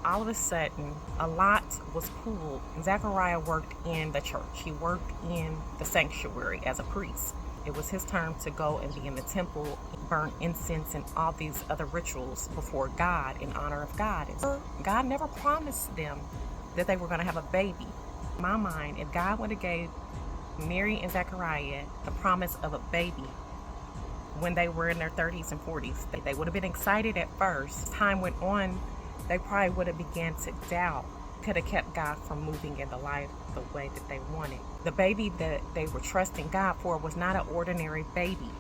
all of a sudden, a lot was pulled. Zachariah worked in the church. He worked in the sanctuary as a priest. It was his turn to go and be in the temple, burn incense and all these other rituals before God in honor of God. And God never promised them that they were going to have a baby. In my mind, if God would have gave Mary and Zachariah the promise of a baby when they were in their 30s and 40s, they would have been excited at first. As time went on, they probably would have began to doubt. Could have kept God from moving in the life the way that they wanted. The baby that they were trusting God for was not an ordinary baby.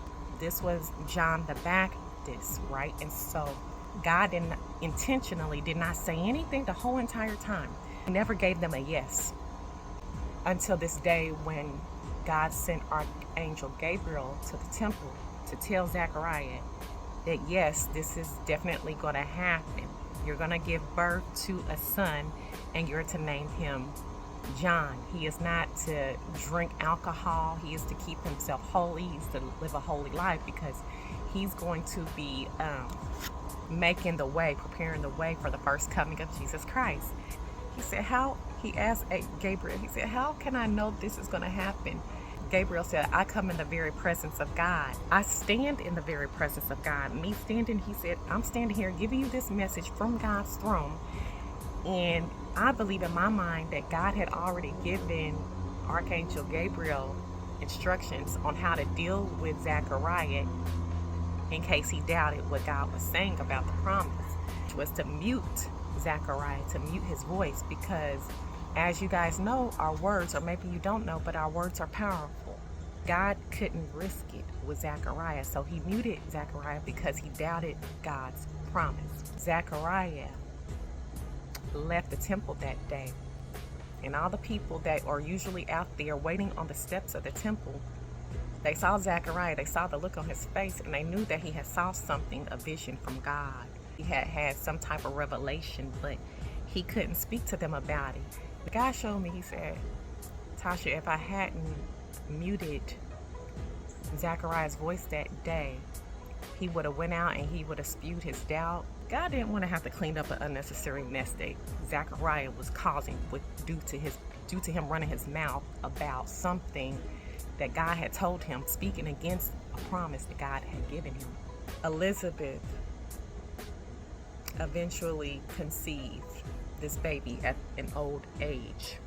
This was John the Baptist, right? And so God intentionally did not say anything the whole entire time. He never gave them a yes until this day when God sent Archangel Gabriel to the temple to tell Zachariah that yes, this is definitely going to happen. You're going to give birth to a son and you're to name him John. He is not to drink alcohol. He is to keep himself holy. He's to live a holy life because he's going to be making the way, preparing the way for the first coming of Jesus Christ. He asked Gabriel, he said, how can I know this is going to happen? Gabriel said, I come in the very presence of God. I stand in the very presence of God. Me standing, he said, I'm standing here giving you this message from God's throne. And I believe in my mind that God had already given Archangel Gabriel instructions on how to deal with Zachariah in case he doubted what God was saying about the promise, which was to mute Zachariah, to mute his voice, because as you guys know, our words, or maybe you don't know, but our words are powerful. God couldn't risk it with Zachariah, so he muted Zachariah because he doubted God's promise. Zachariah left the temple that day, and all the people that are usually out there waiting on the steps of the temple, they saw Zachariah, they saw the look on his face, and they knew that he had saw something, a vision from God. He had had some type of revelation, but he couldn't speak to them about it. The guy showed me, he said, Tasha, if I hadn't muted Zachariah's voice that day, he would have went out and he would have spewed his doubt. God didn't want to have to clean up an unnecessary mess that Zachariah was causing due to him running his mouth about something that God had told him, speaking against a promise that God had given him. Elizabeth eventually conceived this baby at an old age,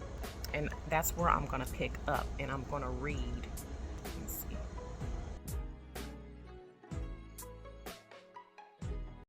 and that's where I'm going to pick up, and I'm going to read